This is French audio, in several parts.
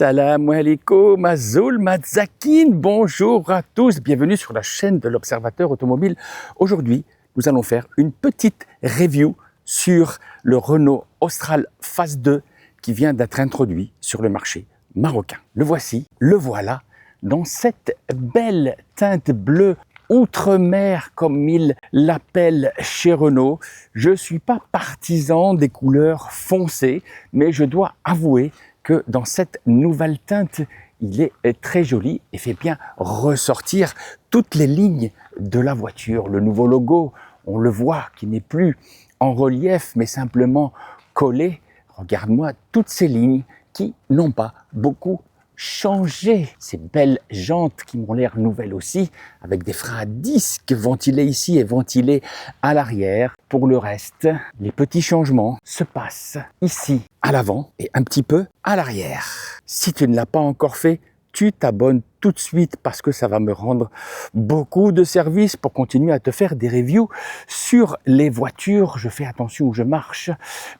Salam alaikum, Azul Madzakin, bonjour à tous, bienvenue sur la chaîne de l'Observateur Automobile. Aujourd'hui, nous allons faire une petite review sur le Renault Austral Phase 2 qui vient d'être introduit sur le marché marocain. Le voici, le voilà, dans cette belle teinte bleue outre-mer comme ils l'appellent chez Renault. Je ne suis pas partisan des couleurs foncées, mais je dois avouer que dans cette nouvelle teinte, il est très joli et fait bien ressortir toutes les lignes de la voiture. Le nouveau logo, on le voit, qui n'est plus en relief, mais simplement collé. Regarde-moi toutes ces lignes qui n'ont pas beaucoup changé. Ces belles jantes qui m'ont l'air nouvelles aussi, avec des freins à disque ventilés ici et ventilés à l'arrière. Pour le reste, les petits changements se passent ici à l'avant et un petit peu à l'arrière. Si tu ne l'as pas encore fait, tu t'abonnes tout de suite parce que ça va me rendre beaucoup de services pour continuer à te faire des reviews sur les voitures. Je fais attention où je marche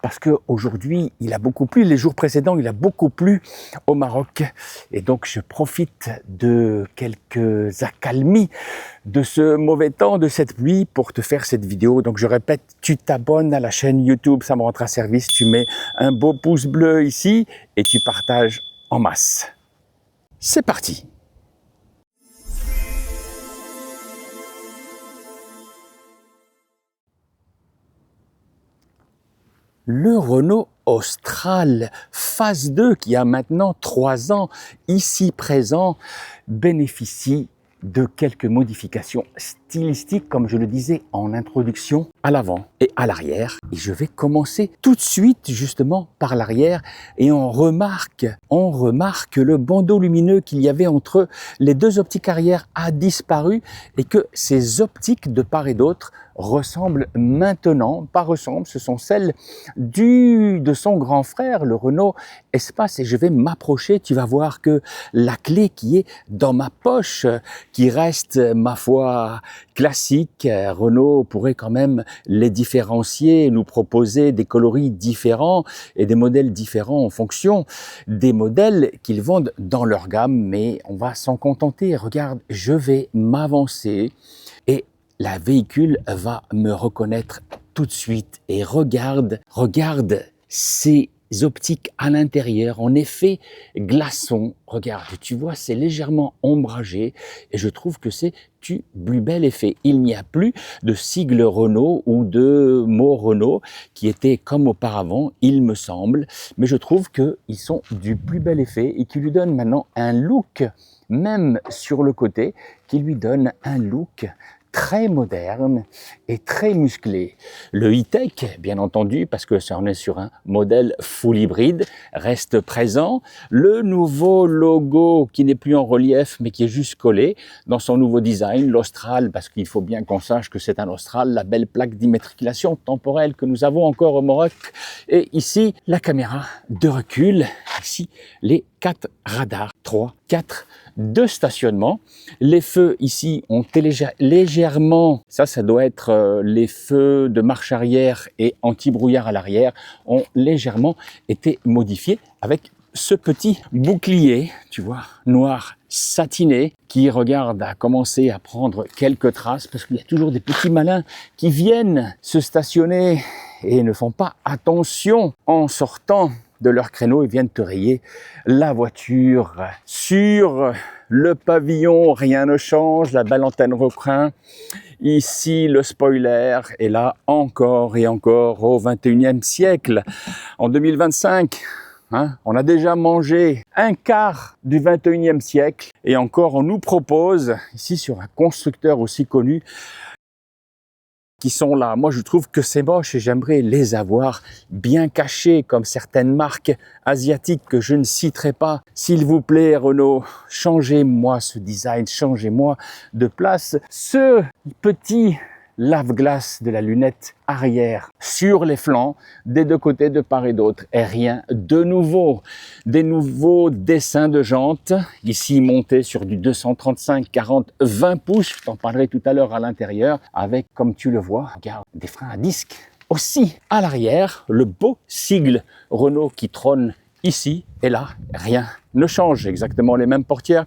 parce que aujourd'hui il a beaucoup plu. Les jours précédents, il a beaucoup plu au Maroc et donc je profite de quelques accalmies de ce mauvais temps, de cette pluie pour te faire cette vidéo. Donc je répète, tu t'abonnes à la chaîne YouTube, ça me rendra service. Tu mets un beau pouce bleu ici et tu partages en masse. C'est parti! Le Renault Austral Phase 2, qui a maintenant 3 ans, ici présent, bénéficie de quelques modifications stylistiques, comme je le disais en introduction, à l'avant et à l'arrière. Et je vais commencer tout de suite justement par l'arrière et on remarque le bandeau lumineux qu'il y avait entre les deux optiques arrière a disparu et que ces optiques de part et d'autre ressemblent maintenant, ce sont celles de son grand frère, le Renault Espace. Et je vais m'approcher, tu vas voir que la clé qui est dans ma poche, qui reste, ma foi, classique, Renault pourrait quand même les différencier, nous proposer des coloris différents et des modèles différents en fonction des modèles qu'ils vendent dans leur gamme, mais on va s'en contenter. Regarde, je vais m'avancer et la véhicule va me reconnaître tout de suite et regarde ces optiques à l'intérieur, en effet glaçon. Regarde, tu vois, c'est légèrement ombragé et je trouve que c'est du plus bel effet. Il n'y a plus de sigle Renault ou de mot Renault qui étaient comme auparavant, il me semble, mais je trouve qu'ils sont du plus bel effet et qui lui donnent maintenant un look, même sur le côté, qui lui donne un look très moderne et très musclé. Le e-tech, bien entendu, parce que ça en est sur un modèle full hybride, reste présent. Le nouveau logo qui n'est plus en relief, mais qui est juste collé dans son nouveau design, l'Austral, parce qu'il faut bien qu'on sache que c'est un Austral, la belle plaque d'immatriculation temporelle que nous avons encore au Maroc. Et ici, la caméra de recul. Ici, les 4 radars, 3, 4 de stationnement. Les feux ici ont légèrement, ça doit être les feux de marche arrière et anti-brouillard à l'arrière, ont légèrement été modifiés avec ce petit bouclier, tu vois, noir satiné, qui, regarde, a commencé à prendre quelques traces parce qu'il y a toujours des petits malins qui viennent se stationner et ne font pas attention en sortant de leur créneau et viennent te rayer la voiture. Sur le pavillon, rien ne change, la belle antenne recrin. Ici, le spoiler est là encore et encore au 21e siècle. En 2025, on a déjà mangé un quart du 21e siècle et encore on nous propose, ici sur un constructeur aussi connu, qui sont là. Moi, je trouve que c'est moche et j'aimerais les avoir bien cachés comme certaines marques asiatiques que je ne citerai pas. S'il vous plaît, Renault, changez-moi ce design, changez-moi de place. Ce petit lave-glace de la lunette arrière sur les flancs, des deux côtés, de part et d'autre, et rien de nouveau. Des nouveaux dessins de jantes, ici montés sur du 235 40 20 pouces, je t'en parlerai tout à l'heure à l'intérieur, avec, comme tu le vois, regarde, des freins à disque. Aussi, à l'arrière, le beau sigle Renault qui trône ici et là, rien ne changent. Exactement les mêmes portières,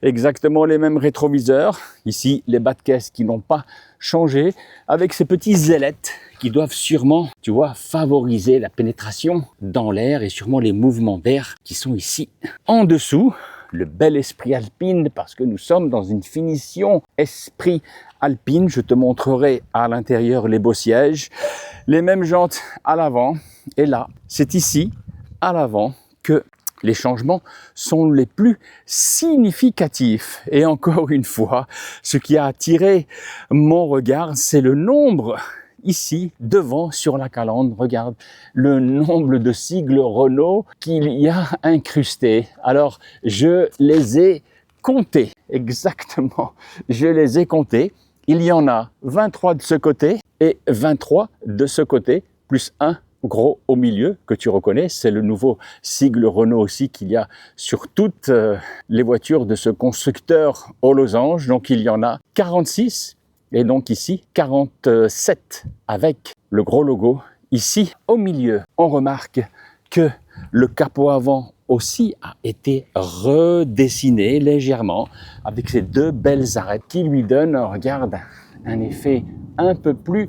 exactement les mêmes rétroviseurs. Ici, les bas de caisse qui n'ont pas changé, avec ces petits ailettes qui doivent sûrement, tu vois, favoriser la pénétration dans l'air et sûrement les mouvements d'air qui sont ici en dessous. Le bel esprit alpine, parce que nous sommes dans une finition esprit alpine. Je te montrerai à l'intérieur les beaux sièges, les mêmes jantes à l'avant. Et là, c'est ici, à l'avant, que les changements sont les plus significatifs. Et encore une fois, ce qui a attiré mon regard, c'est le nombre ici, devant, sur la calandre, regarde le nombre de sigles Renault qu'il y a incrustés. Alors, je les ai comptés, exactement, je les ai comptés. Il y en a 23 de ce côté et 23 de ce côté, plus un gros au milieu que tu reconnais. C'est le nouveau sigle Renault aussi qu'il y a sur toutes les voitures de ce constructeur aux losanges. Donc, il y en a 46. Et donc ici, 47 avec le gros logo. Ici, au milieu, on remarque que le capot avant aussi a été redessiné légèrement avec ces deux belles arêtes qui lui donnent, regarde, un effet un peu plus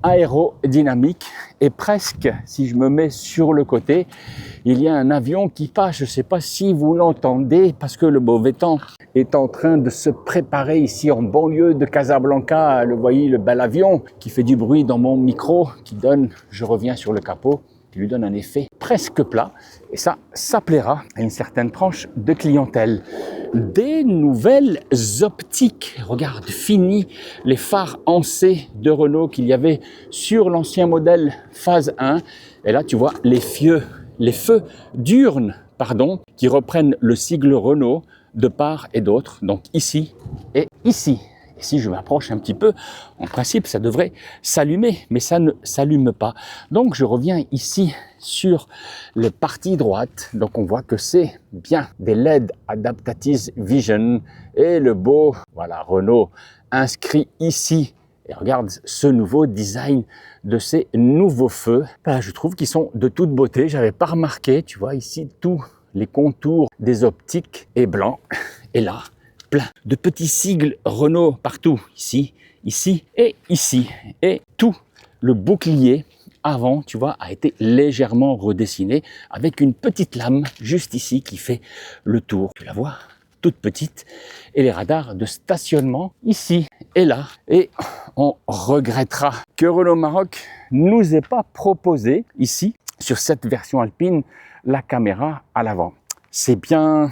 aérodynamique. Et presque, si je me mets sur le côté, il y a un avion qui passe. Je ne sais pas si vous l'entendez parce que le mauvais temps est en train de se préparer ici en banlieue de Casablanca. Le voyez, le bel avion qui fait du bruit dans mon micro, qui donne, je reviens sur le capot, qui lui donne un effet presque plat. Et ça plaira à une certaine tranche de clientèle. Des nouvelles optiques. Regarde, fini les phares en C de Renault qu'il y avait sur l'ancien modèle phase 1. Et là, tu vois les feux diurnes, qui reprennent le sigle Renault de part et d'autre. Donc ici et ici. Et si je m'approche un petit peu, en principe, ça devrait s'allumer, mais ça ne s'allume pas. Donc, je reviens ici sur le partie droite. Donc, on voit que c'est bien des LED Adaptive Vision et le beau, voilà, Renault inscrit ici. Et regarde ce nouveau design de ces nouveaux feux. Ben, je trouve qu'ils sont de toute beauté. J'avais pas remarqué, tu vois, ici, tous les contours des optiques est blanc. Et là, plein de petits sigles Renault partout, ici, ici et ici. Et tout le bouclier avant, tu vois, a été légèrement redessiné avec une petite lame juste ici qui fait le tour. Tu la vois, toute petite. Et les radars de stationnement ici et là. Et on regrettera que Renault Maroc nous ait pas proposé ici, sur cette version alpine, la caméra à l'avant. C'est bien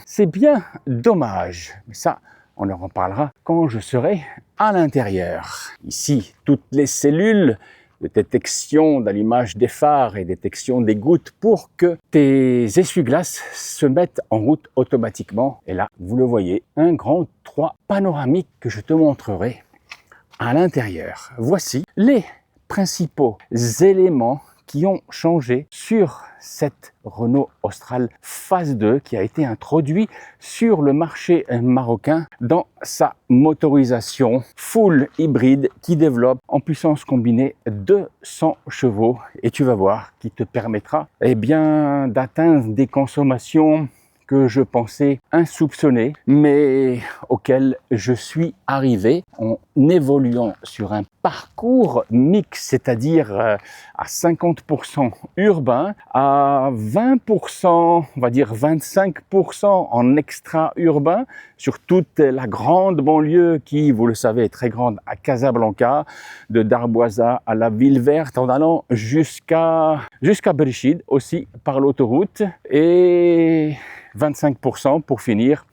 dommage. Mais ça, on en reparlera quand je serai à l'intérieur. Ici, toutes les cellules de détection d'allumage des phares et détection des gouttes pour que tes essuie-glaces se mettent en route automatiquement. Et là, vous le voyez, un grand 3 panoramique que je te montrerai à l'intérieur. Voici les principaux éléments qui ont changé sur cette Renault Austral phase 2 qui a été introduit sur le marché marocain dans sa motorisation full hybride qui développe en puissance combinée 200 chevaux et tu vas voir qui te permettra d'atteindre des consommations que je pensais insoupçonnées, mais auxquelles je suis arrivé en évoluant sur un parcours mix, c'est-à-dire à 50% urbain, à 20%, on va dire 25% en extra-urbain, sur toute la grande banlieue qui, vous le savez, est très grande à Casablanca, de Darboisa à la Ville Verte, en allant jusqu'à Berchid, aussi par l'autoroute, et 25% pour finir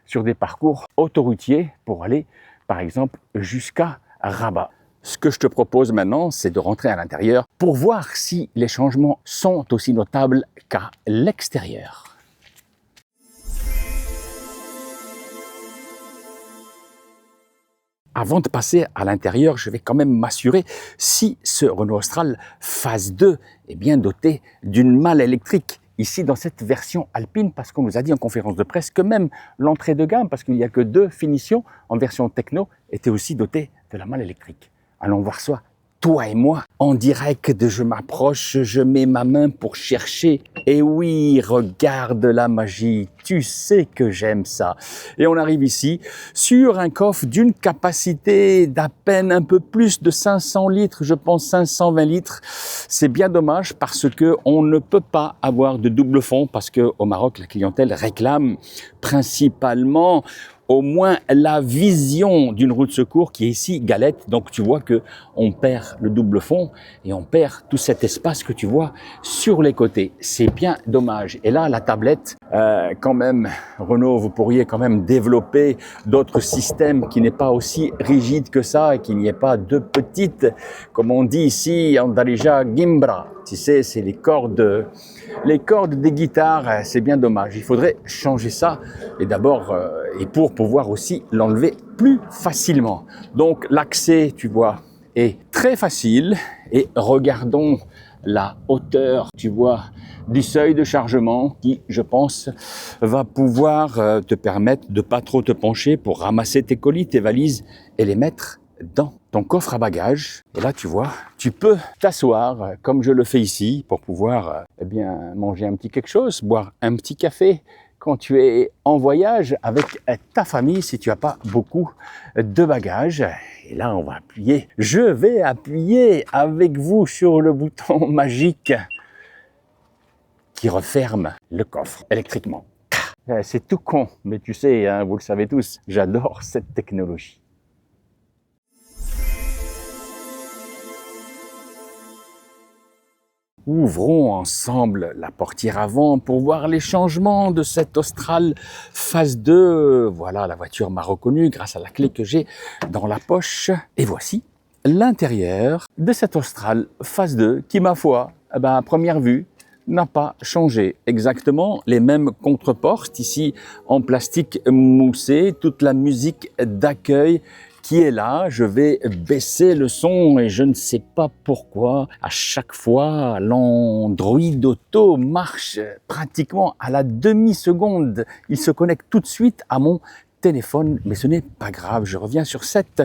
sur des parcours autoroutiers pour aller, par exemple, jusqu'à Rabat. Ce que je te propose maintenant, c'est de rentrer à l'intérieur pour voir si les changements sont aussi notables qu'à l'extérieur. Avant de passer à l'intérieur, je vais quand même m'assurer si ce Renault Austral phase 2 est bien doté d'une malle électrique. Ici, dans cette version alpine, parce qu'on nous a dit en conférence de presse que même l'entrée de gamme, parce qu'il n'y a que 2 finitions en version techno, était aussi dotée de la malle électrique. Allons voir ça, toi et moi, en direct. Je m'approche, je mets ma main pour chercher. Et oui, regarde la magie. tu sais que j'aime ça. Et on arrive ici sur un coffre d'une capacité d'à peine un peu plus de 500 litres, je pense 520 litres. C'est bien dommage parce que on ne peut pas avoir de double fond parce que au Maroc, la clientèle réclame principalement au moins la vision d'une roue de secours qui est ici galette. Donc tu vois que on perd le double fond et on perd tout cet espace que tu vois sur les côtés. C'est bien dommage. Et là, la tablette, quand même, Renault, vous pourriez quand même développer d'autres systèmes qui n'est pas aussi rigide que ça et qu'il n'y ait pas de petites, comme on dit ici en Darija, gimbra. Tu sais, c'est les cordes des guitares, c'est bien dommage. Il faudrait changer ça et d'abord, et pour pouvoir aussi l'enlever plus facilement. Donc l'accès, tu vois, est très facile et regardons la hauteur, tu vois, du seuil de chargement qui, je pense, va pouvoir te permettre de pas trop te pencher pour ramasser tes colis, tes valises et les mettre dans ton coffre à bagages. Et là, tu vois, tu peux t'asseoir comme je le fais ici pour pouvoir eh bien, manger un petit quelque chose, boire un petit café quand tu es en voyage avec ta famille si tu n'as pas beaucoup de bagages. Et là, on va appuyer. Je vais appuyer avec vous sur le bouton magique qui referme le coffre électriquement. C'est tout con, mais tu sais, hein, vous le savez tous, j'adore cette technologie. Ouvrons ensemble la portière avant pour voir les changements de cette Austral phase 2. Voilà, la voiture m'a reconnu grâce à la clé que j'ai dans la poche. Et voici l'intérieur de cette Austral phase 2 qui, ma foi, à première vue, n'a pas changé. Exactement les mêmes contreportes ici en plastique moussé, toute la musique d'accueil qui est là. Je vais baisser le son et je ne sais pas pourquoi. À chaque fois, l'Android Auto marche pratiquement à la demi-seconde. Il se connecte tout de suite à mon téléphone, mais ce n'est pas grave. Je reviens sur cette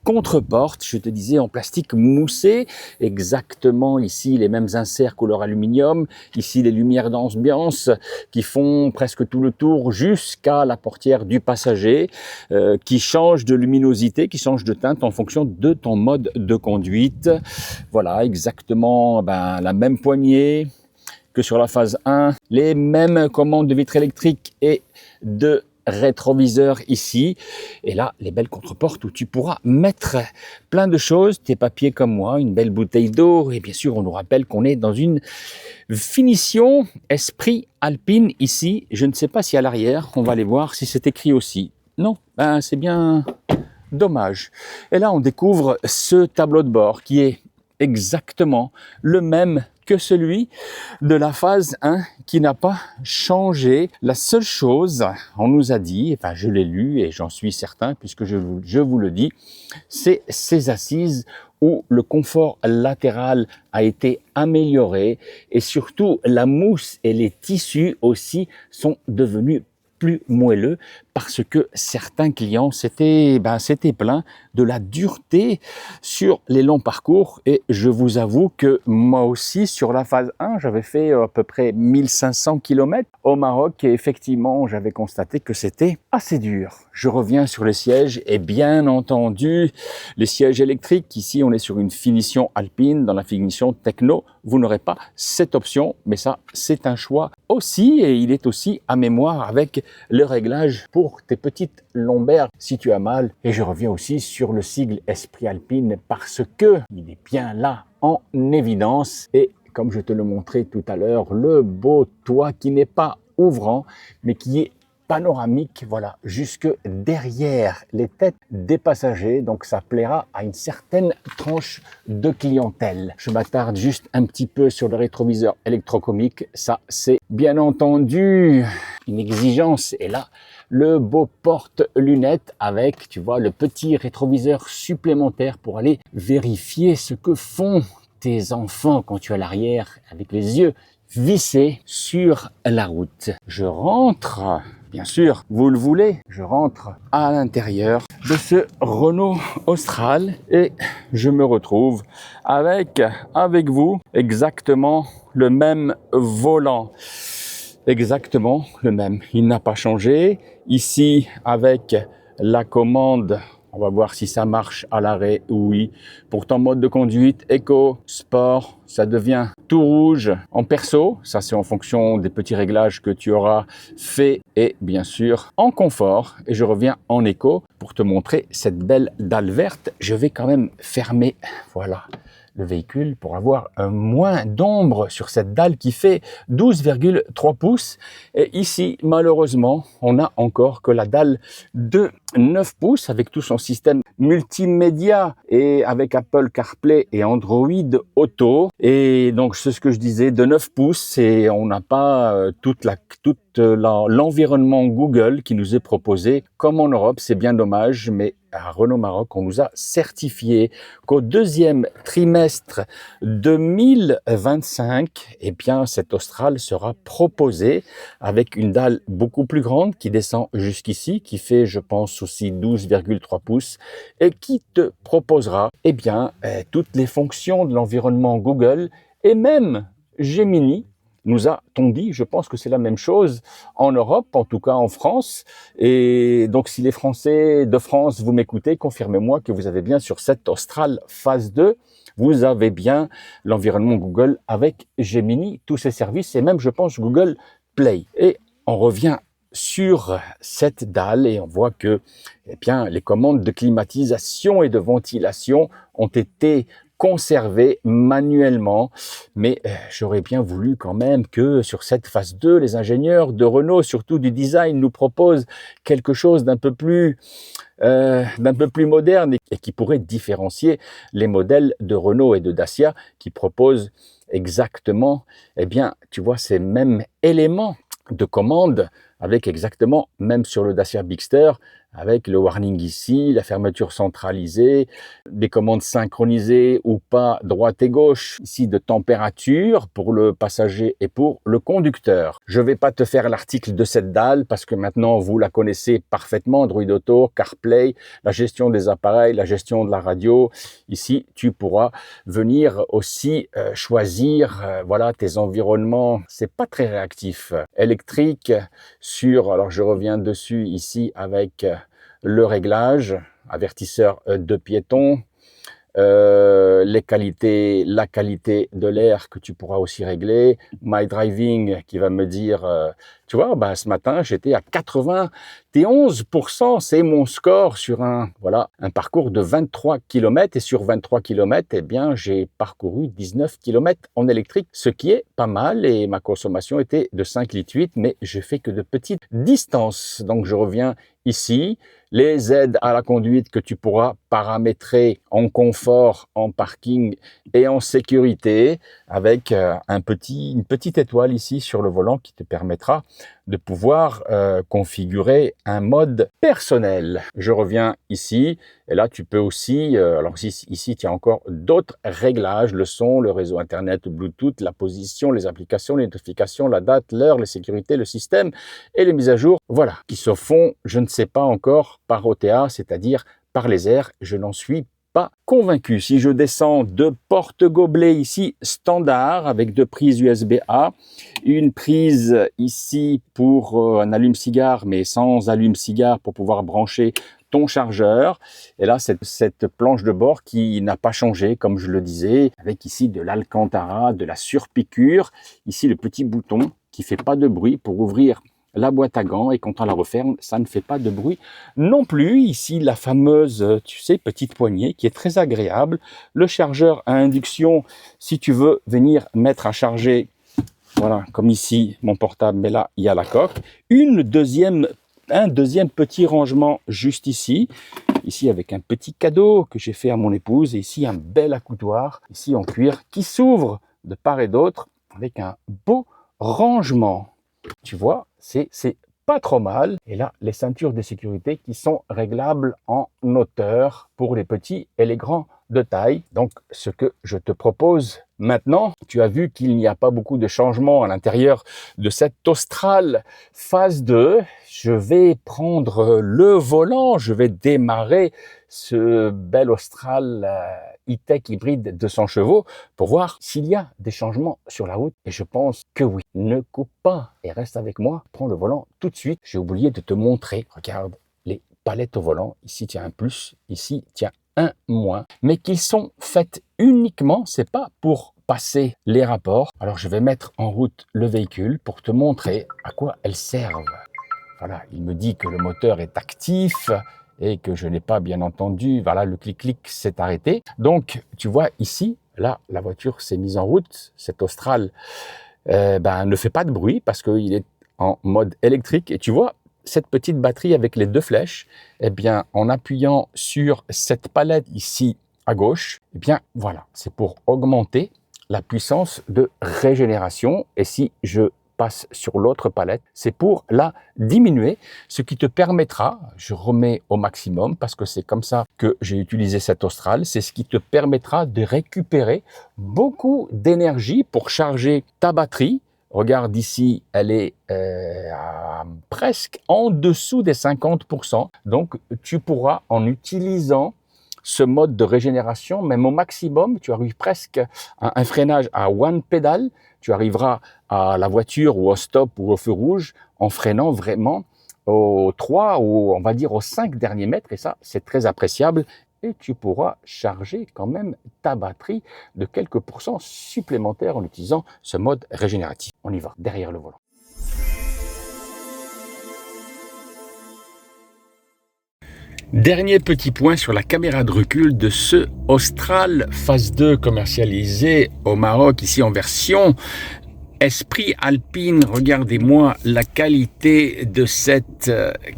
contreporte, je te disais en plastique moussé, exactement ici les mêmes inserts couleur aluminium, ici les lumières d'ambiance qui font presque tout le tour jusqu'à la portière du passager, qui change de luminosité, qui change de teinte en fonction de ton mode de conduite. Voilà, exactement la même poignée que sur la phase 1, les mêmes commandes de vitre électrique et de rétroviseur ici, et là les belles contreportes où tu pourras mettre plein de choses, tes papiers comme moi, une belle bouteille d'eau, et bien sûr on nous rappelle qu'on est dans une finition esprit alpine ici. Je ne sais pas si à l'arrière on va aller voir si c'est écrit aussi. Non, c'est bien dommage. Et là on découvre ce tableau de bord qui est exactement le même que celui de la phase 1 qui n'a pas changé. La seule chose, on nous a dit, enfin je l'ai lu et j'en suis certain puisque je vous le dis, c'est ces assises où le confort latéral a été amélioré et surtout la mousse et les tissus aussi sont devenus plus moelleux parce que certains clients s'étaient plaints de la dureté sur les longs parcours et je vous avoue que moi aussi sur la phase 1 j'avais fait à peu près 1500 km au Maroc et effectivement j'avais constaté que c'était assez dur. Je reviens sur les sièges et bien entendu les sièges électriques, ici on est sur une finition alpine, dans la finition techno vous n'aurez pas cette option mais ça c'est un choix aussi et il est aussi à mémoire avec le réglage pour tes petites lombaires si tu as mal. Et je reviens aussi sur le sigle Esprit Alpine parce que il est bien là en évidence et comme je te le montrais tout à l'heure, le beau toit qui n'est pas ouvrant mais qui est panoramique, voilà, jusque derrière les têtes des passagers, donc ça plaira à une certaine tranche de clientèle. Je m'attarde juste un petit peu sur le rétroviseur électrocomique, ça c'est bien entendu une exigence, et là, le beau porte-lunettes avec, tu vois, le petit rétroviseur supplémentaire pour aller vérifier ce que font tes enfants quand tu es à l'arrière avec les yeux vissés sur la route. Je rentre, bien sûr, vous le voulez, je rentre à l'intérieur de ce Renault Austral et je me retrouve avec vous exactement le même volant. exactement le même. Il n'a pas changé. Ici, avec la commande, on va voir si ça marche à l'arrêt. Oui. Pour ton mode de conduite, éco, sport, ça devient tout rouge en perso. Ça, c'est en fonction des petits réglages que tu auras fait. Et bien sûr, en confort. Et je reviens en éco pour te montrer cette belle dalle verte. Je vais quand même fermer, voilà, le véhicule pour avoir un moins d'ombre sur cette dalle qui fait 12,3 pouces. Et ici, malheureusement, on n'a encore que la dalle de 9 pouces avec tout son système multimédia et avec Apple CarPlay et Android Auto. Et donc, c'est ce que je disais, de 9 pouces, et on n'a pas l'environnement Google qui nous est proposé. Comme en Europe, c'est bien dommage, mais à Renault Maroc, on nous a certifié qu'au deuxième trimestre 2025, eh bien, cette Austral sera proposée avec une dalle beaucoup plus grande qui descend jusqu'ici, qui fait, je pense, aussi 12,3 pouces et qui te proposera, eh bien, toutes les fonctions de l'environnement Google et même Gemini. Nous a-t-on dit, je pense que c'est la même chose en Europe, en tout cas en France. Et donc, si les Français de France, vous m'écoutez, confirmez-moi que vous avez bien sur cette Austral phase 2, vous avez bien l'environnement Google avec Gemini, tous ces services, et même, je pense, Google Play. Et on revient sur cette dalle et on voit que, eh bien, les commandes de climatisation et de ventilation ont été conservé manuellement, mais j'aurais bien voulu quand même que sur cette phase 2, les ingénieurs de Renault, surtout du design, nous proposent quelque chose d'un peu plus moderne et qui pourrait différencier les modèles de Renault et de Dacia qui proposent exactement, eh bien, tu vois, ces mêmes éléments de commande avec exactement, même sur le Dacia Bigster, avec le warning ici, la fermeture centralisée, des commandes synchronisées ou pas, droite et gauche, ici de température pour le passager et pour le conducteur. Je ne vais pas te faire l'article de cette dalle parce que maintenant vous la connaissez parfaitement, Android Auto, CarPlay, la gestion des appareils, la gestion de la radio. Ici, tu pourras venir aussi choisir voilà, tes environnements. C'est pas très réactif. Électrique sur, alors je reviens dessus ici avec le réglage, avertisseur de piéton, la qualité de l'air que tu pourras aussi régler, My Driving qui va me dire, tu vois, bah, ce matin j'étais à 91%, c'est mon score sur un parcours de 23 km et sur 23 km, eh bien j'ai parcouru 19 km en électrique, ce qui est pas mal et ma consommation était de 5,8 litres, mais je fais que de petites distances. Donc je reviens ici, les aides à la conduite que tu pourras paramétrer en confort, en parking et en sécurité avec une petite étoile ici sur le volant qui te permettra de pouvoir configurer un mode personnel. Je reviens ici et là tu peux aussi, alors ici tu as encore d'autres réglages, le son, le réseau internet, le Bluetooth, la position, les applications, les notifications, la date, l'heure, les sécurités, le système et les mises à jour, voilà, qui se font, je ne sais pas encore, par OTA, c'est-à-dire par les airs, je n'en suis pas convaincu. Si je descends de porte-gobelet ici, standard, avec 2 prises USB-A, une prise ici pour un allume-cigare, mais sans allume-cigare pour pouvoir brancher ton chargeur. Et là, cette planche de bord qui n'a pas changé, comme je le disais, avec ici de l'Alcantara, de la surpiqûre. Ici, le petit bouton qui fait pas de bruit pour ouvrir la boîte à gants et quand on la referme, ça ne fait pas de bruit non plus. Ici, la fameuse, tu sais, petite poignée qui est très agréable. Le chargeur à induction, si tu veux venir mettre à charger, voilà, comme ici, mon portable, mais là, il y a la coque. Un deuxième petit rangement juste ici. Ici, avec un petit cadeau que j'ai fait à mon épouse. Et ici, un bel accoudoir, ici en cuir, qui s'ouvre de part et d'autre avec un beau rangement. Tu vois, c'est pas trop mal. Et là, les ceintures de sécurité qui sont réglables en hauteur pour les petits et les grands de taille. Donc, ce que je te propose maintenant, tu as vu qu'il n'y a pas beaucoup de changements à l'intérieur de cette Austral phase 2. Je vais prendre le volant, je vais démarrer ce bel Austral e-tech hybride de 100 chevaux pour voir s'il y a des changements sur la route. Et je pense que oui. Ne coupe pas et reste avec moi. Prends le volant tout de suite. J'ai oublié de te montrer. Regarde les palettes au volant. Ici, tu as un plus. Ici, tu as un moins. Mais qu'ils sont faites uniquement, c'est pas pour passer les rapports. Alors, je vais mettre en route le véhicule pour te montrer à quoi elles servent. Voilà, il me dit que le moteur est actif et que je n'ai pas bien entendu. Voilà, le clic-clic s'est arrêté. Donc, tu vois ici, là, la voiture s'est mise en route. Cet Austral ne fait pas de bruit parce qu'il est en mode électrique. Et tu vois, cette petite batterie avec les deux flèches, eh bien, en appuyant sur cette palette ici à gauche, eh bien, voilà, c'est pour augmenter la puissance de régénération. Et si je passe sur l'autre palette, c'est pour la diminuer, ce qui te permettra, je remets au maximum parce que c'est comme ça que j'ai utilisé cette Austral, c'est ce qui te permettra de récupérer beaucoup d'énergie pour charger ta batterie. Regarde ici, elle est presque en dessous des 50%. Donc, tu pourras, en utilisant ce mode de régénération, même au maximum, tu arrives presque à un freinage à one pédale, tu arriveras à la voiture ou au stop ou au feu rouge en freinant vraiment aux 3 ou on va dire aux 5 derniers mètres, et ça, c'est très appréciable. Et tu pourras charger quand même ta batterie de quelques pourcents supplémentaires en utilisant ce mode régénératif. On y va, derrière le volant. Dernier petit point sur la caméra de recul de ce Austral phase 2 commercialisé au Maroc, ici en version Esprit Alpine. Regardez-moi la qualité de cette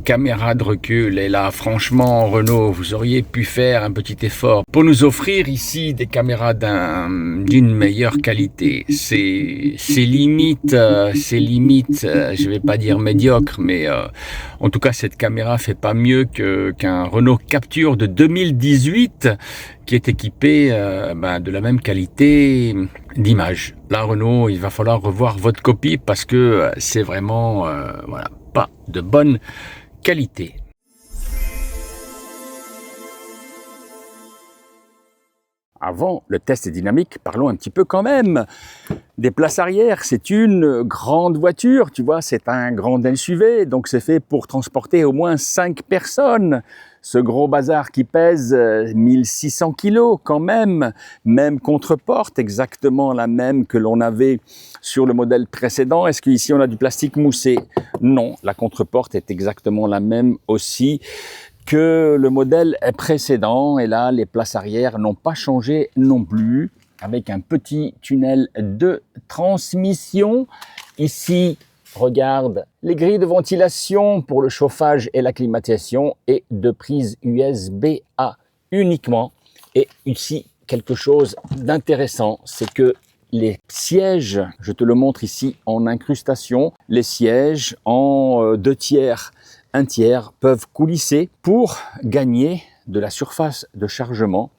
caméra de recul. Et là, franchement, Renault, vous auriez pu faire un petit effort pour nous offrir ici des caméras d'une meilleure qualité. C'est limite, je vais pas dire médiocre, mais en tout cas, cette caméra fait pas mieux qu'un Renault Captur de 2018 qui est équipé de la même qualité d'image. Là, Renault, il va falloir revoir votre copie parce que c'est vraiment pas de bonne qualité. Avant le test dynamique, parlons un petit peu quand même des places arrière. C'est une grande voiture, tu vois, c'est un grand SUV, donc c'est fait pour transporter au moins 5 personnes. Ce gros bazar qui pèse 1600 kilos quand même contre-porte, exactement la même que l'on avait sur le modèle précédent. Est-ce qu'ici on a du plastique moussé? Non, la contre-porte est exactement la même aussi que le modèle précédent. Et là, les places arrière n'ont pas changé non plus, avec un petit tunnel de transmission. Ici, regarde, les grilles de ventilation pour le chauffage et la climatisation et de prise USB-A uniquement. Et ici, quelque chose d'intéressant, c'est que les sièges, je te le montre ici en incrustation, les sièges en 2 tiers, 1 tiers peuvent coulisser pour gagner de la surface de chargement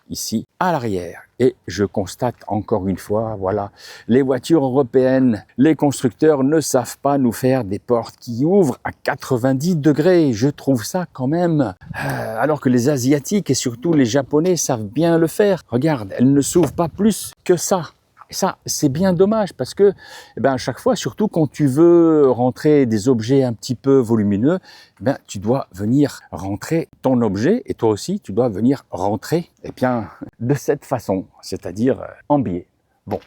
ici à l'arrière. Et je constate encore une fois, voilà, les voitures européennes, les constructeurs ne savent pas nous faire des portes qui ouvrent à 90 degrés. Je trouve ça quand même, alors que les Asiatiques et surtout les Japonais savent bien le faire. Regarde, elles ne s'ouvrent pas plus que ça. Et ça, c'est bien dommage parce que, à chaque fois, surtout quand tu veux rentrer des objets un petit peu volumineux, tu dois venir rentrer ton objet et toi aussi, tu dois venir rentrer, de cette façon, c'est-à-dire en biais. Bon,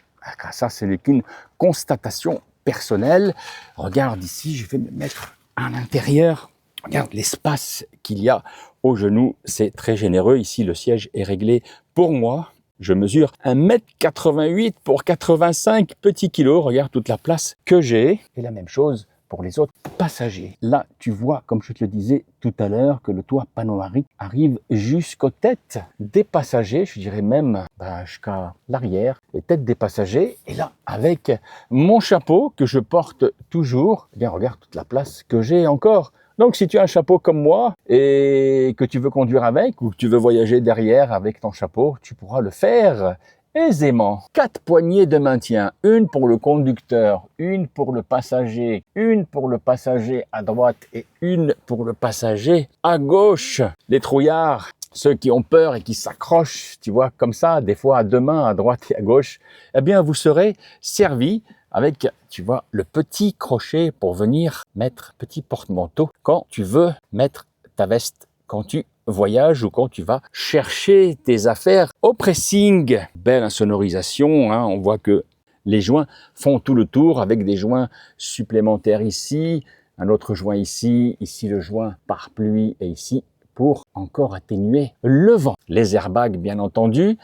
ça, ce n'est qu'une constatation personnelle. Regarde ici, je vais me mettre à l'intérieur. Regarde l'espace qu'il y a au genou, c'est très généreux. Ici, le siège est réglé pour moi. Je mesure 1m88 pour 85 petits kilos. Regarde toute la place que j'ai. Et la même chose pour les autres passagers. Là, tu vois, comme je te le disais tout à l'heure, que le toit panoramique arrive jusqu'aux têtes des passagers. Je dirais même jusqu'à l'arrière, les têtes des passagers. Et là, avec mon chapeau que je porte toujours, regarde toute la place que j'ai encore Donc si tu as un chapeau comme moi et que tu veux conduire avec ou que tu veux voyager derrière avec ton chapeau, tu pourras le faire aisément. 4 poignées de maintien, une pour le conducteur, une pour le passager, une pour le passager à droite et une pour le passager à gauche. Les trouillards, ceux qui ont peur et qui s'accrochent, tu vois, comme ça, des fois à deux mains, à droite et à gauche, eh bien vous serez servi avec, tu vois, le petit crochet pour venir mettre petit porte-manteau quand tu veux mettre ta veste, quand tu voyages ou quand tu vas chercher tes affaires au pressing. Belle insonorisation, hein, on voit que les joints font tout le tour avec des joints supplémentaires ici, un autre joint ici, ici le joint pare-pluie et ici pour encore atténuer le vent. Les airbags, bien entendu.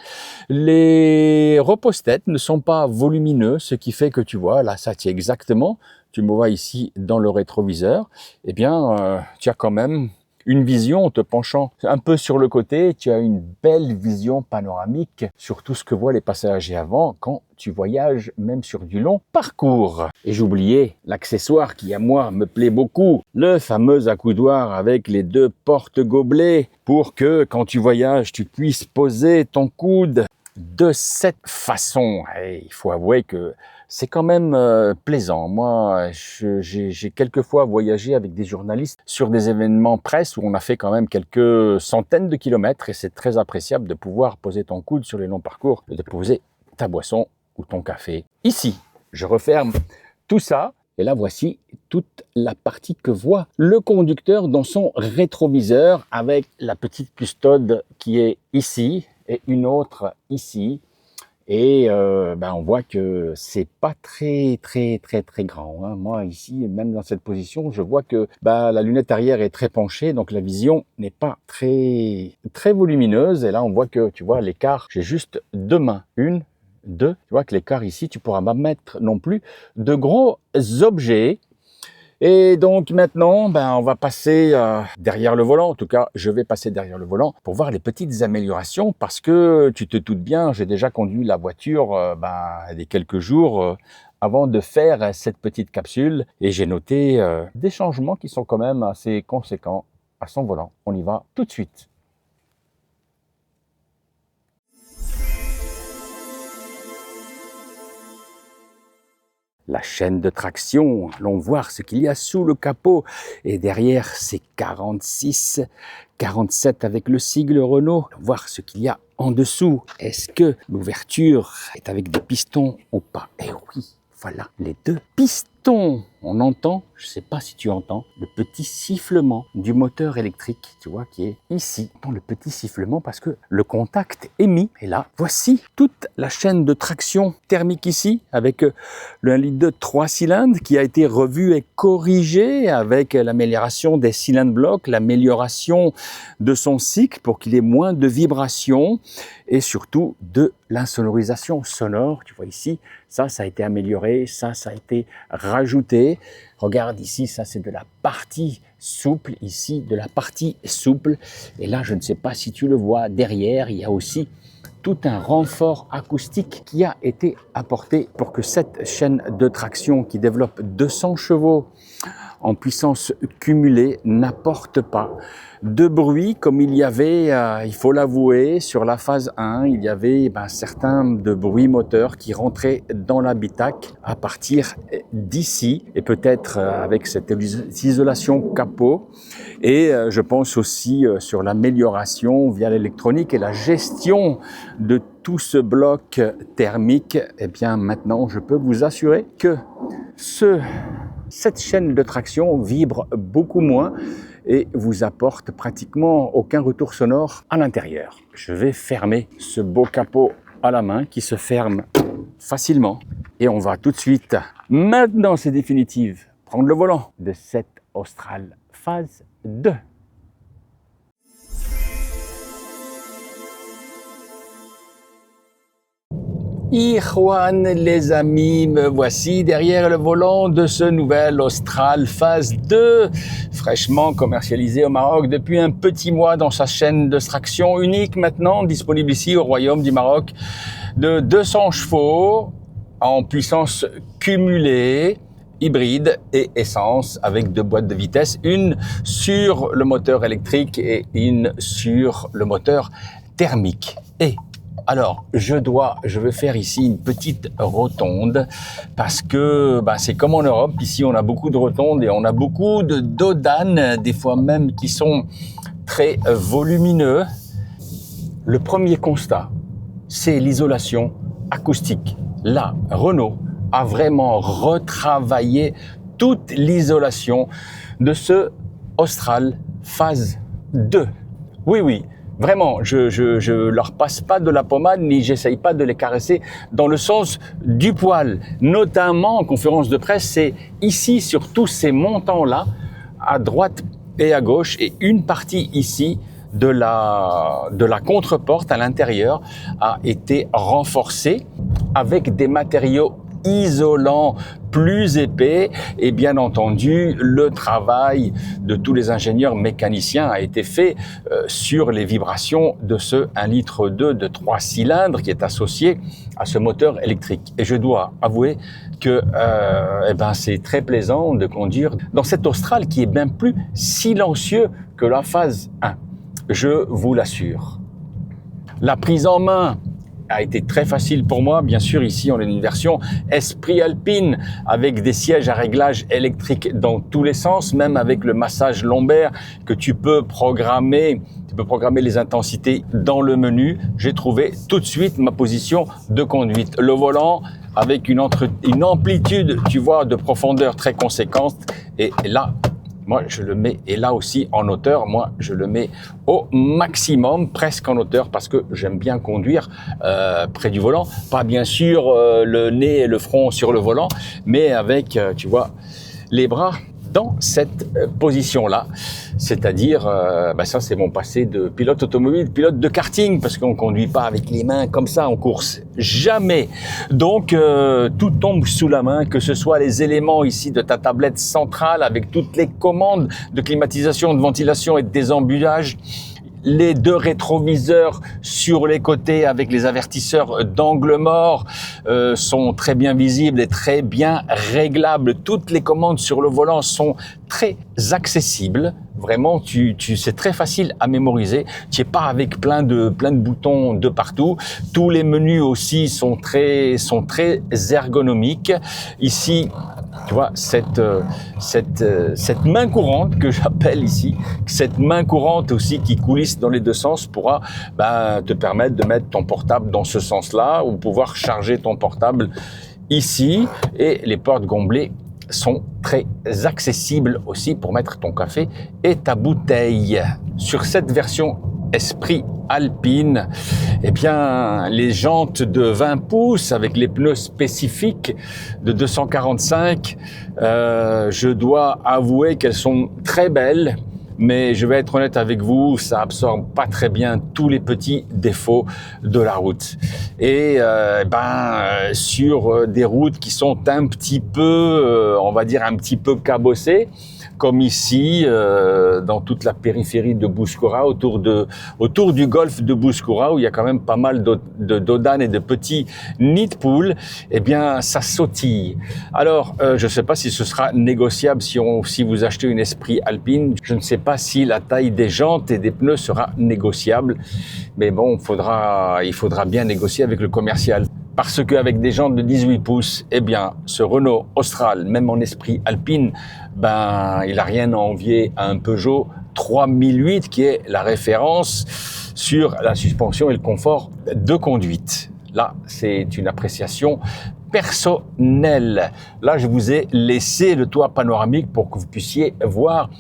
Les repose-têtes ne sont pas volumineux, ce qui fait que tu vois, là, ça tient exactement. Tu me vois ici dans le rétroviseur. Eh bien, tu as quand même une vision en te penchant un peu sur le côté. Tu as une belle vision panoramique sur tout ce que voient les passagers avant quand tu voyages même sur du long parcours. Et j'oubliais l'accessoire qui à moi me plaît beaucoup, le fameux accoudoir avec les 2 porte-gobelets pour que quand tu voyages, tu puisses poser ton coude de cette façon. Et il faut avouer que c'est quand même plaisant. Moi, j'ai quelquefois voyagé avec des journalistes sur des événements presse où on a fait quand même quelques centaines de kilomètres et c'est très appréciable de pouvoir poser ton coude sur les longs parcours, de poser ta boisson ou ton café. Ici, je referme tout ça et là, voici toute la partie que voit le conducteur dans son rétroviseur avec la petite custode qui est ici et une autre ici. Et on voit que c'est pas très grand. Hein. Moi ici, même dans cette position, je vois que la lunette arrière est très penchée, donc la vision n'est pas très volumineuse. Et là, on voit que tu vois l'écart. J'ai juste 2 mains, 1, 2. Tu vois que l'écart ici, tu pourras pas mettre non plus de gros objets. Et donc maintenant, on va passer derrière le volant. En tout cas, je vais passer derrière le volant pour voir les petites améliorations parce que tu te doutes bien, j'ai déjà conduit la voiture des quelques jours avant de faire cette petite capsule et j'ai noté des changements qui sont quand même assez conséquents à son volant. On y va tout de suite. La chaîne de traction, allons voir ce qu'il y a sous le capot. Et derrière, c'est 46, 47 avec le sigle Renault. Allons voir ce qu'il y a en dessous. Est-ce que l'ouverture est avec des pistons ou pas? Eh oui, voilà, les 2 pistons. On entend, je ne sais pas si tu entends, le petit sifflement du moteur électrique, tu vois, qui est ici. On entend le petit sifflement parce que le contact est mis. Et là, voici toute la chaîne de traction thermique ici, avec le 1,2 litre de 3 cylindres qui a été revu et corrigé avec l'amélioration des cylindres blocs, l'amélioration de son cycle pour qu'il ait moins de vibrations et surtout de l'insonorisation sonore. Tu vois ici, ça a été amélioré, ça a été rajouté. Regarde ici, ça c'est de la partie souple, ici de la partie souple. Et là, je ne sais pas si tu le vois, derrière, il y a aussi tout un renfort acoustique qui a été apporté pour que cette chaîne de traction qui développe 200 chevaux en puissance cumulée n'apporte pas de bruit comme il y avait, il faut l'avouer, sur la phase 1, il y avait certains de bruits moteurs qui rentraient dans l'habitacle à partir d'ici et peut-être avec cette isolation capot et je pense aussi sur l'amélioration via l'électronique et la gestion de tout ce bloc thermique. Eh bien maintenant je peux vous assurer que cette chaîne de traction vibre beaucoup moins et vous apporte pratiquement aucun retour sonore à l'intérieur. Je vais fermer ce beau capot à la main qui se ferme facilement et on va tout de suite, maintenant c'est définitif, prendre le volant de cette Austral phase 2. Juan, les amis, me voici derrière le volant de ce nouvel Austral phase 2, fraîchement commercialisé au Maroc depuis un petit mois dans sa chaîne de traction unique maintenant, disponible ici au Royaume du Maroc, de 200 chevaux en puissance cumulée hybride et essence avec 2 boîtes de vitesse, une sur le moteur électrique et une sur le moteur thermique. Et alors, je vais faire ici une petite rotonde parce que c'est comme en Europe. Ici, on a beaucoup de rotondes et on a beaucoup de dodanes, des fois même qui sont très volumineux. Le premier constat, c'est l'isolation acoustique. Là, Renault a vraiment retravaillé toute l'isolation de ce Austral phase 2. Oui, vraiment, je leur passe pas de la pommade ni j'essaye pas de les caresser dans le sens du poil. Notamment en conférence de presse, c'est ici sur tous ces montants-là, à droite et à gauche, et une partie ici de la contreporte à l'intérieur a été renforcée avec des matériaux isolants plus épais et bien entendu le travail de tous les ingénieurs mécaniciens a été fait sur les vibrations de ce 1,2 litre de 3 cylindres qui est associé à ce moteur électrique. Et je dois avouer que c'est très plaisant de conduire dans cet Austral qui est bien plus silencieux que la phase 1. Je vous l'assure. La prise en main a été très facile pour moi. Bien sûr, ici, on a une version Esprit Alpine avec des sièges à réglage électrique dans tous les sens, même avec le massage lombaire que tu peux programmer. Tu peux programmer les intensités dans le menu. J'ai trouvé tout de suite ma position de conduite. Le volant avec une amplitude, tu vois, de profondeur très conséquente. Et là, moi, je le mets, et là aussi en hauteur, moi, je le mets au maximum, presque en hauteur, parce que j'aime bien conduire près du volant. Pas bien sûr le nez et le front sur le volant, mais avec, tu vois, les bras dans cette position-là. C'est-à-dire, ça c'est mon passé de pilote automobile, pilote de karting, parce qu'on conduit pas avec les mains comme ça en course. Jamais. Donc, tout tombe sous la main, que ce soit les éléments ici de ta tablette centrale avec toutes les commandes de climatisation, de ventilation et de désembouteillage, les 2 rétroviseurs sur les côtés avec les avertisseurs d'angle mort sont très bien visibles et très bien réglables. Toutes les commandes sur le volant sont très accessibles. Vraiment, c'est très facile à mémoriser. Tu n'es pas avec plein de boutons de partout. Tous les menus aussi sont très ergonomiques. Ici, tu vois, cette main courante que j'appelle ici, cette main courante aussi qui coulisse dans les 2 sens pourra te permettre de mettre ton portable dans ce sens-là ou pouvoir charger ton portable ici. Et les portes gommelées sont très accessibles aussi pour mettre ton café et ta bouteille. Sur cette version Esprit Alpine, les jantes de 20 pouces avec les pneus spécifiques de 245, je dois avouer qu'elles sont très belles, mais je vais être honnête avec vous, ça absorbe pas très bien tous les petits défauts de la route. Et sur des routes qui sont un petit peu, on va dire un petit peu cabossées, comme ici, dans toute la périphérie de Bouskoura, autour du golfe de Bouskoura, où il y a quand même pas mal de dodanes et de petits nids de poules, ça sautille. Alors, je ne sais pas si ce sera négociable si vous achetez une Esprit Alpine. Je ne sais pas si la taille des jantes et des pneus sera négociable. Mais bon, il faudra bien négocier avec le commercial. Parce qu'avec des jantes de 18 pouces, ce Renault Austral, même en Esprit Alpine, il a rien à envier à un Peugeot 3008 qui est la référence sur la suspension et le confort de conduite. Là, c'est une appréciation personnelle. Là, je vous ai laissé le toit panoramique pour que vous puissiez voir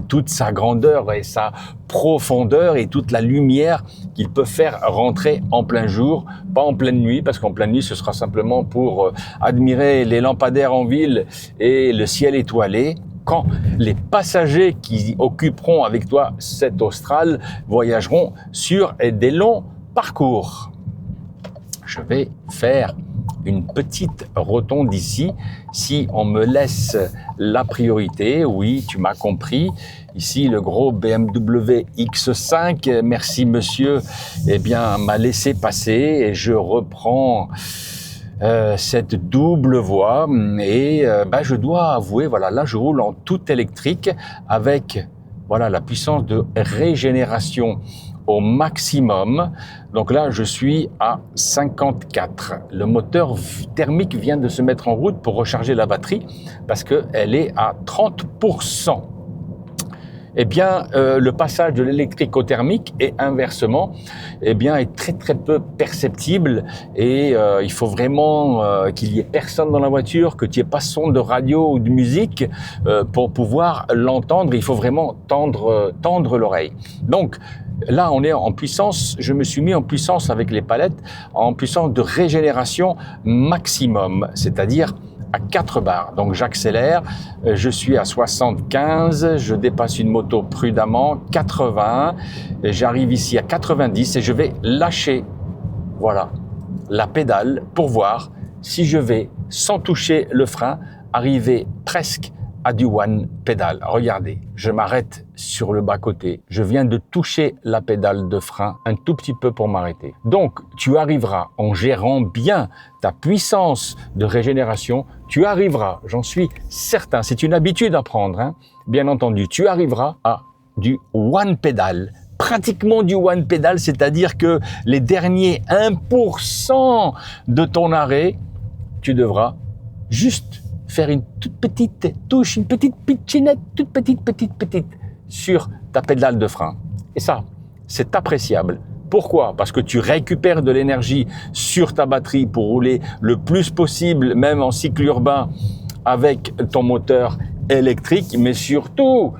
toute sa grandeur et sa profondeur et toute la lumière qu'il peut faire rentrer en plein jour, pas en pleine nuit, parce qu'en pleine nuit, ce sera simplement pour admirer les lampadaires en ville et le ciel étoilé. Quand les passagers qui occuperont avec toi cet Austral voyageront sur des longs parcours. Je vais faire une petite rotonde ici, si on me laisse la priorité. Oui, tu m'as compris. Ici, le gros BMW X5, merci monsieur, m'a laissé passer et je reprends cette double voie et je dois avouer, voilà, là je roule en tout électrique avec voilà la puissance de régénération au maximum. Donc là, je suis à 54. Le moteur thermique vient de se mettre en route pour recharger la batterie parce qu'elle est à 30%. Eh bien, le passage de l'électrique au thermique et inversement, eh bien, est très très peu perceptible et il faut vraiment qu'il y ait personne dans la voiture, que tu aies pas son de radio ou de musique pour pouvoir l'entendre. Il faut vraiment tendre l'oreille. Donc là, on est en puissance. Je me suis mis en puissance avec les palettes, en puissance de régénération maximum, c'est-à-dire à 4 bars. Donc j'accélère, je suis à 75, je dépasse une moto prudemment, 80, j'arrive ici à 90 et je vais lâcher, voilà, la pédale pour voir si je vais, sans toucher le frein, arriver presque à du one pédale. Regardez, je m'arrête sur le bas-côté. Je viens de toucher la pédale de frein un tout petit peu pour m'arrêter. Donc, tu arriveras, en gérant bien ta puissance de régénération, tu arriveras, j'en suis certain, c'est une habitude à prendre, hein, bien entendu, tu arriveras à du one pédale. Pratiquement du one pédale, c'est-à-dire que les derniers 1% de ton arrêt, tu devras juste faire une toute petite touche, une petite pitchinette, toute petite, sur ta pédale de frein. Et ça, c'est appréciable. Pourquoi? Parce que tu récupères de l'énergie sur ta batterie pour rouler le plus possible, même en cycle urbain, avec ton moteur électrique, mais surtout,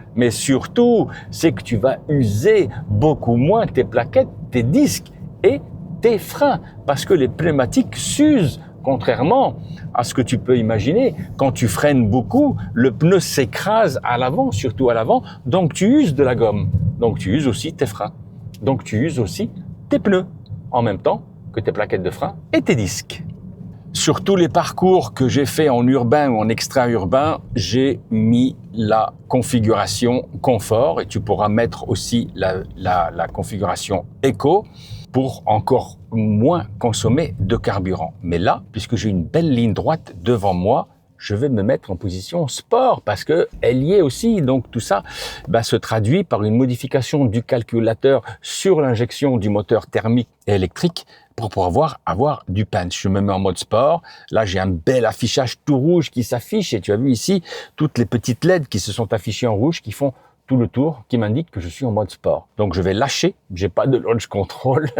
c'est que tu vas user beaucoup moins tes plaquettes, tes disques et tes freins, parce que les pneumatiques s'usent. Contrairement à ce que tu peux imaginer, quand tu freines beaucoup, le pneu s'écrase à l'avant, surtout à l'avant, donc tu uses de la gomme. Donc tu uses aussi tes freins. Donc tu uses aussi tes pneus, en même temps que tes plaquettes de frein et tes disques. Sur tous les parcours que j'ai fait en urbain ou en extra-urbain, j'ai mis la configuration confort et tu pourras mettre aussi la configuration éco pour encore moins consommer de carburant. Mais là, puisque j'ai une belle ligne droite devant moi, je vais me mettre en position sport parce que elle y est aussi. Donc tout ça se traduit par une modification du calculateur sur l'injection du moteur thermique et électrique pour pouvoir avoir du punch. Je me mets en mode sport. Là, j'ai un bel affichage tout rouge qui s'affiche et tu as vu ici toutes les petites LED qui se sont affichées en rouge qui font tout le tour, qui m'indique que je suis en mode sport. Donc je vais lâcher, j'ai pas de launch control,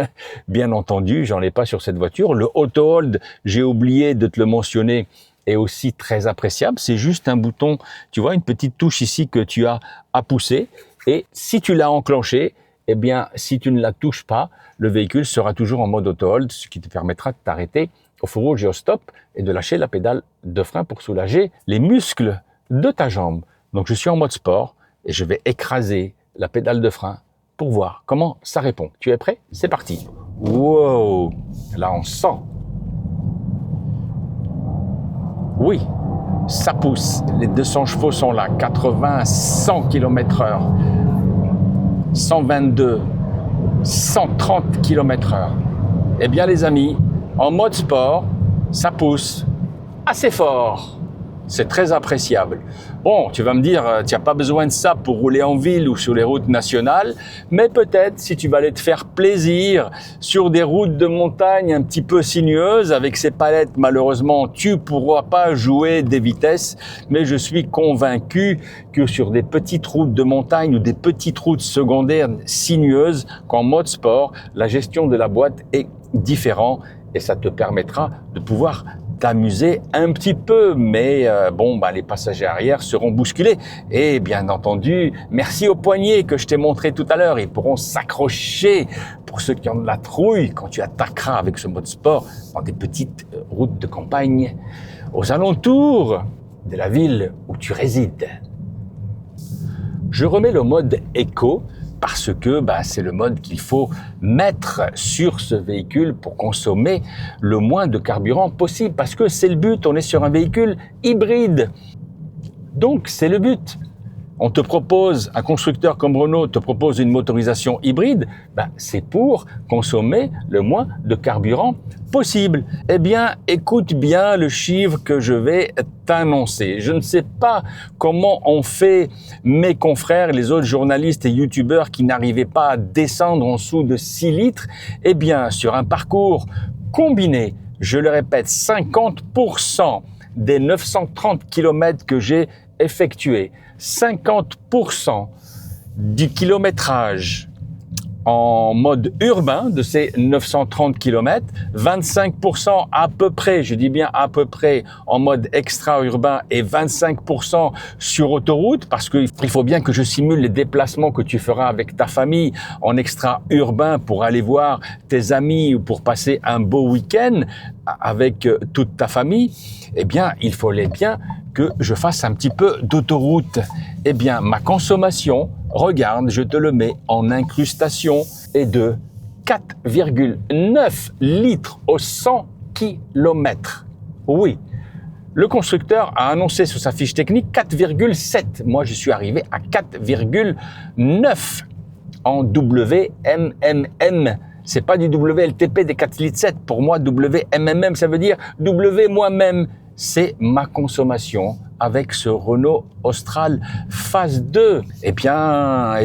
bien entendu, j'en ai pas sur cette voiture. Le auto hold, j'ai oublié de te le mentionner, est aussi très appréciable. C'est juste un bouton, tu vois, une petite touche ici que tu as à pousser. Et si tu l'as enclenché, eh bien, si tu ne la touches pas, le véhicule sera toujours en mode auto hold, ce qui te permettra de t'arrêter au feu rouge et au stop et de lâcher la pédale de frein pour soulager les muscles de ta jambe. Donc je suis en mode sport. Et je vais écraser la pédale de frein pour voir comment ça répond. Tu es prêt? C'est parti. Wow! Là, on sent. Oui, ça pousse. Les 200 chevaux sont là. 80, 100 km/h. 122, 130 km/h. Eh bien, les amis, en mode sport, ça pousse assez fort. C'est très appréciable. Bon, tu vas me dire, tu n'as pas besoin de ça pour rouler en ville ou sur les routes nationales, mais peut-être si tu vas aller te faire plaisir sur des routes de montagne un petit peu sinueuses, avec ces palettes, malheureusement, tu pourras pas jouer des vitesses, mais je suis convaincu que sur des petites routes de montagne ou des petites routes secondaires sinueuses, qu'en mode sport, la gestion de la boîte est différente et ça te permettra de pouvoir t'amuser un petit peu, mais les passagers arrière seront bousculés. Et bien entendu, merci aux poignées que je t'ai montré tout à l'heure, ils pourront s'accrocher pour ceux qui ont de la trouille quand tu attaqueras avec ce mode sport dans des petites routes de campagne aux alentours de la ville où tu résides. Je remets le mode éco parce que c'est le mode qu'il faut mettre sur ce véhicule pour consommer le moins de carburant possible. Parce que c'est le but, on est sur un véhicule hybride. Donc c'est le but. on te propose, un constructeur comme Renault te propose une motorisation hybride, c'est pour consommer le moins de carburant possible. Eh bien, écoute bien le chiffre que je vais t'annoncer. Je ne sais pas comment ont fait mes confrères, les autres journalistes et youtubeurs qui n'arrivaient pas à descendre en dessous de 6 litres. Eh bien, sur un parcours combiné, je le répète, 50% des 930 km que j'ai effectués, 50% du kilométrage en mode urbain de ces 930 km, 25% à peu près, je dis bien à peu près, en mode extra-urbain et 25% sur autoroute, parce qu'il faut bien que je simule les déplacements que tu feras avec ta famille en extra-urbain pour aller voir tes amis ou pour passer un beau week-end avec toute ta famille. Eh bien, il fallait bien que je fasse un petit peu d'autoroute. Eh bien, ma consommation, regarde, je te le mets en incrustation, est de 4,9 litres au 100 km. Oui, le constructeur a annoncé sur sa fiche technique 4,7. Moi, je suis arrivé à 4,9 en WMMM. C'est pas du WLTP des 4 litres 7. Pour moi, WMMM, ça veut dire W moi-même. C'est ma consommation avec ce Renault Austral phase 2. Eh bien,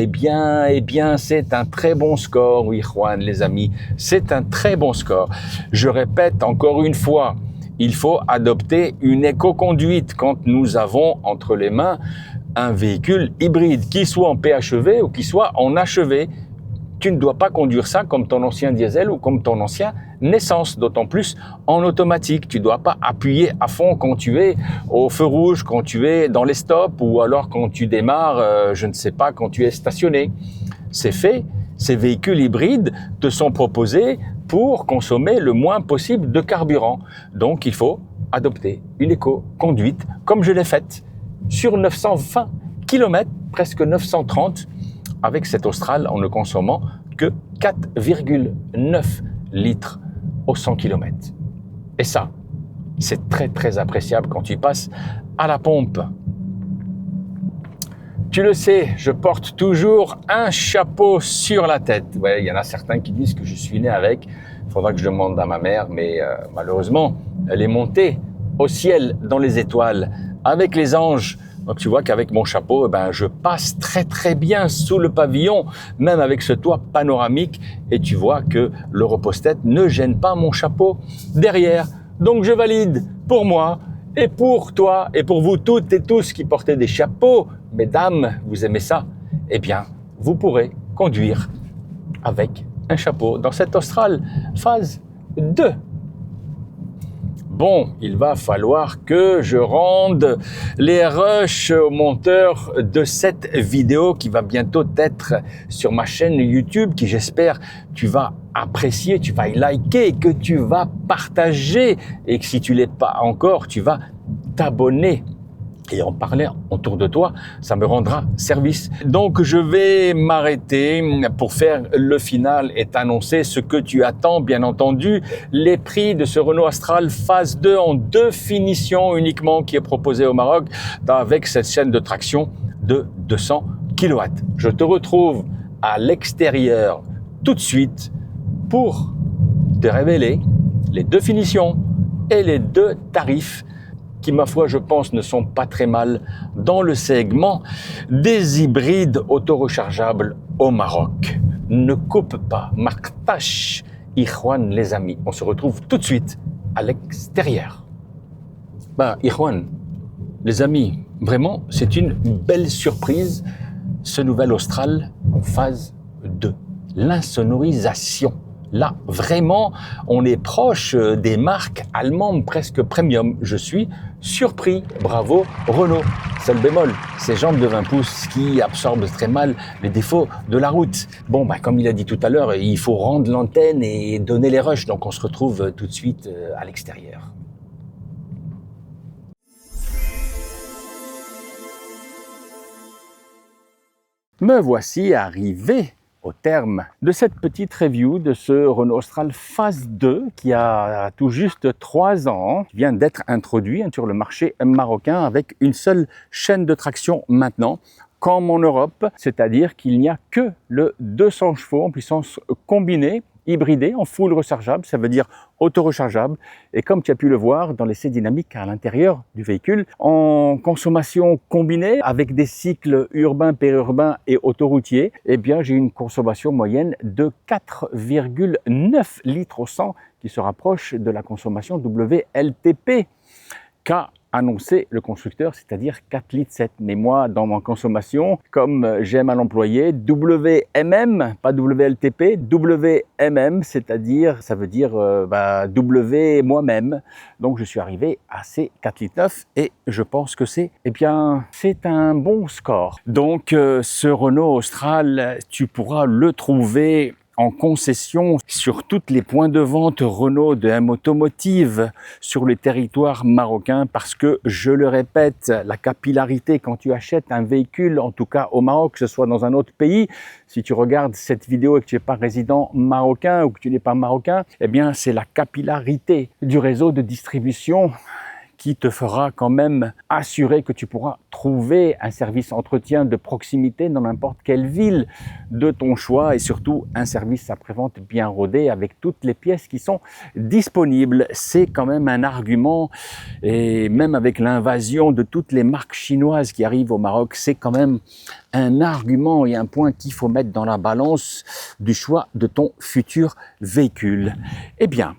c'est un très bon score, oui, Juan, les amis. C'est un très bon score. Je répète encore une fois, il faut adopter une éco-conduite quand nous avons entre les mains un véhicule hybride, qu'il soit en PHEV ou qu'il soit en HEV. Tu ne dois pas conduire ça comme ton ancien diesel ou comme ton ancien essence, d'autant plus en automatique. Tu ne dois pas appuyer à fond quand tu es au feu rouge, quand tu es dans les stops ou alors quand tu démarres, je ne sais pas, quand tu es stationné. C'est fait, ces véhicules hybrides te sont proposés pour consommer le moins possible de carburant. Donc il faut adopter une éco-conduite comme je l'ai faite sur 920 km, presque 930 avec cet Austral en ne consommant que 4,9 litres au 100 km. Et ça, c'est très très appréciable quand tu passes à la pompe. Tu le sais, je porte toujours un chapeau sur la tête. Ouais, il y en a certains qui disent que je suis né avec. Il faudra que je demande à ma mère, mais malheureusement, elle est montée au ciel dans les étoiles avec les anges. Donc tu vois qu'avec mon chapeau, je passe très très bien sous le pavillon, même avec ce toit panoramique. Et tu vois que le repose-tête ne gêne pas mon chapeau derrière. Donc je valide pour moi et pour toi et pour vous toutes et tous qui portez des chapeaux. Mesdames, vous aimez ça? Eh bien, vous pourrez conduire avec un chapeau dans cet Austral phase 2. Bon, il va falloir que je rende les rushs au monteur de cette vidéo qui va bientôt être sur ma chaîne YouTube, qui j'espère tu vas apprécier, tu vas y liker, que tu vas partager et que si tu l'es pas encore, tu vas t'abonner. Et en parler autour de toi, ça me rendra service. Donc, je vais m'arrêter pour faire le final et t'annoncer ce que tu attends, bien entendu. Les prix de ce Renault Austral phase 2 en 2 finitions uniquement qui est proposé au Maroc avec cette chaîne de traction de 200 kW. Je te retrouve à l'extérieur tout de suite pour te révéler les 2 finitions et les 2 tarifs qui, ma foi, je pense, ne sont pas très mal dans le segment des hybrides auto-rechargeables au Maroc. Ne coupe pas, martache, Ikhwan, les amis. On se retrouve tout de suite à l'extérieur. Ikhwan, les amis, vraiment, c'est une belle surprise, ce nouvel Austral en phase 2. L'insonorisation. Là, vraiment, on est proche des marques allemandes presque premium. Je suis surpris. Bravo, Renault. Seul bémol, ces jambes de 20 pouces qui absorbent très mal les défauts de la route. Bon, comme il a dit tout à l'heure, il faut rendre l'antenne et donner les rushs. Donc, on se retrouve tout de suite à l'extérieur. Me voici arrivé au terme de cette petite review de ce Renault Austral phase 2 qui a tout juste 3 ans, qui vient d'être introduit sur le marché marocain avec une seule chaîne de traction maintenant, comme en Europe, c'est-à-dire qu'il n'y a que le 200 chevaux en puissance combinée, hybridé, en full rechargeable, ça veut dire auto-rechargeable. Et comme tu as pu le voir dans l'essai dynamique à l'intérieur du véhicule, en consommation combinée avec des cycles urbains, périurbains et autoroutiers, eh bien j'ai une consommation moyenne de 4,9 litres au 100 qui se rapproche de la consommation WLTP qu'a annoncé le constructeur, c'est-à-dire 4,7 litres. Mais moi, dans ma consommation, comme j'aime à l'employer, WMM, pas WLTP, WMM, c'est-à-dire, ça veut dire W moi-même. Donc je suis arrivé à ces 4,9 litres et je pense que c'est un bon score. Donc ce Renault Austral, tu pourras le trouver en concession sur tous les points de vente Renault de M Automotive sur le territoire marocain parce que, je le répète, la capillarité quand tu achètes un véhicule, en tout cas au Maroc, que ce soit dans un autre pays, si tu regardes cette vidéo et que tu n'es pas résident marocain ou que tu n'es pas marocain, eh bien c'est la capillarité du réseau de distribution qui te fera quand même assurer que tu pourras trouver un service entretien de proximité dans n'importe quelle ville de ton choix et surtout un service après-vente bien rodé avec toutes les pièces qui sont disponibles. C'est quand même un argument et même avec l'invasion de toutes les marques chinoises qui arrivent au Maroc, c'est quand même un argument et un point qu'il faut mettre dans la balance du choix de ton futur véhicule. Eh bien,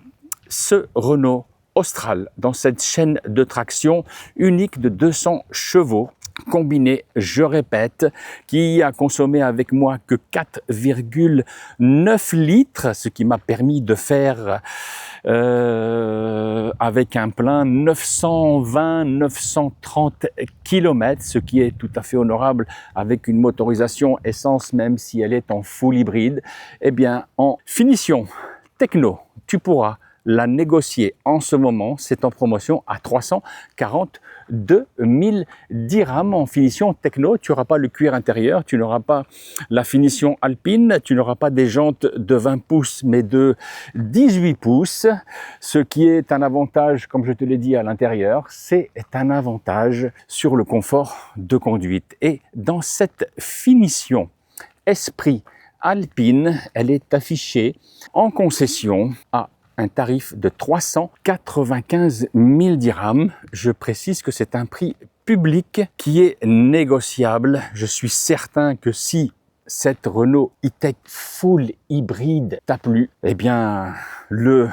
ce Renault Austral, dans cette chaîne de traction unique de 200 chevaux, combiné, je répète, qui a consommé avec moi que 4,9 litres, ce qui m'a permis de faire avec un plein 920-930 km, ce qui est tout à fait honorable avec une motorisation essence, même si elle est en full hybride. Eh bien, en finition techno, tu pourras la négocier en ce moment, c'est en promotion à 342 000 dirhams en finition techno. Tu n'auras pas le cuir intérieur, tu n'auras pas la finition alpine, tu n'auras pas des jantes de 20 pouces mais de 18 pouces, ce qui est un avantage, comme je te l'ai dit à l'intérieur, c'est un avantage sur le confort de conduite. Et dans cette finition esprit alpine, elle est affichée en concession à un tarif de 395 000 dirhams. Je précise que c'est un prix public qui est négociable. Je suis certain que si cette Renault E-Tech full hybride t'a plu, eh bien le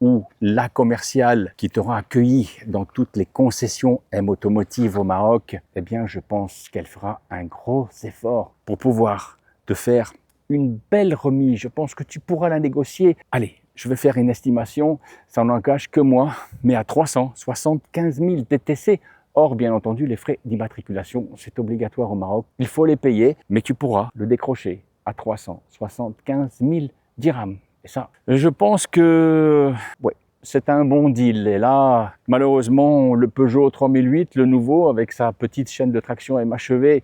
ou la commerciale qui t'aura accueilli dans toutes les concessions M Automotive au Maroc, eh bien je pense qu'elle fera un gros effort pour pouvoir te faire une belle remise. Je pense que tu pourras la négocier. Allez, je vais faire une estimation, ça n'engage que moi, mais à 375 000 TTC. Or, bien entendu, les frais d'immatriculation, c'est obligatoire au Maroc. Il faut les payer, mais tu pourras le décrocher à 375 000 dirhams. Et ça, je pense que ouais, c'est un bon deal. Et là, malheureusement, le Peugeot 3008, le nouveau, avec sa petite chaîne de traction MHEV,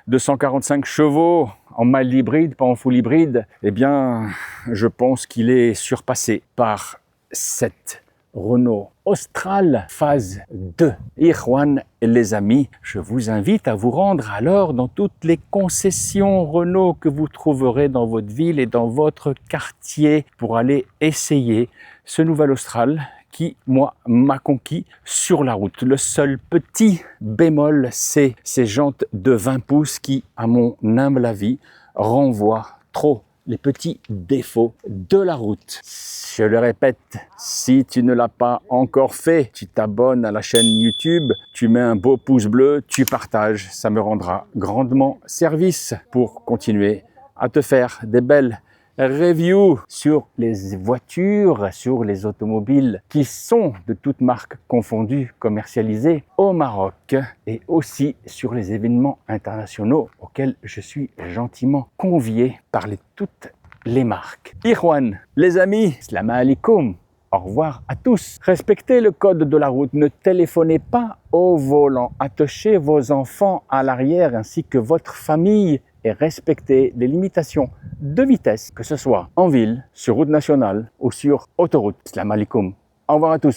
245 chevaux en mild hybride, pas en full hybride, eh bien, je pense qu'il est surpassé par cette Renault Austral phase 2. Ikhwan et les amis, je vous invite à vous rendre alors dans toutes les concessions Renault que vous trouverez dans votre ville et dans votre quartier pour aller essayer ce nouvel Austral qui, moi, m'a conquis sur la route. Le seul petit bémol, c'est ces jantes de 20 pouces qui, à mon humble avis, renvoient trop les petits défauts de la route. Je le répète, si tu ne l'as pas encore fait, tu t'abonnes à la chaîne YouTube, tu mets un beau pouce bleu, tu partages, ça me rendra grandement service pour continuer à te faire des belles review sur les voitures, sur les automobiles qui sont de toutes marques confondues commercialisées au Maroc et aussi sur les événements internationaux auxquels je suis gentiment convié par toutes les marques. Ikhwan, les amis, salam alaikum. Au revoir à tous. Respectez le code de la route. Ne téléphonez pas au volant. Attachez vos enfants à l'arrière ainsi que votre famille et respectez les limitations de vitesse, que ce soit en ville, sur route nationale ou sur autoroute. Salam alaikum. Au revoir à tous.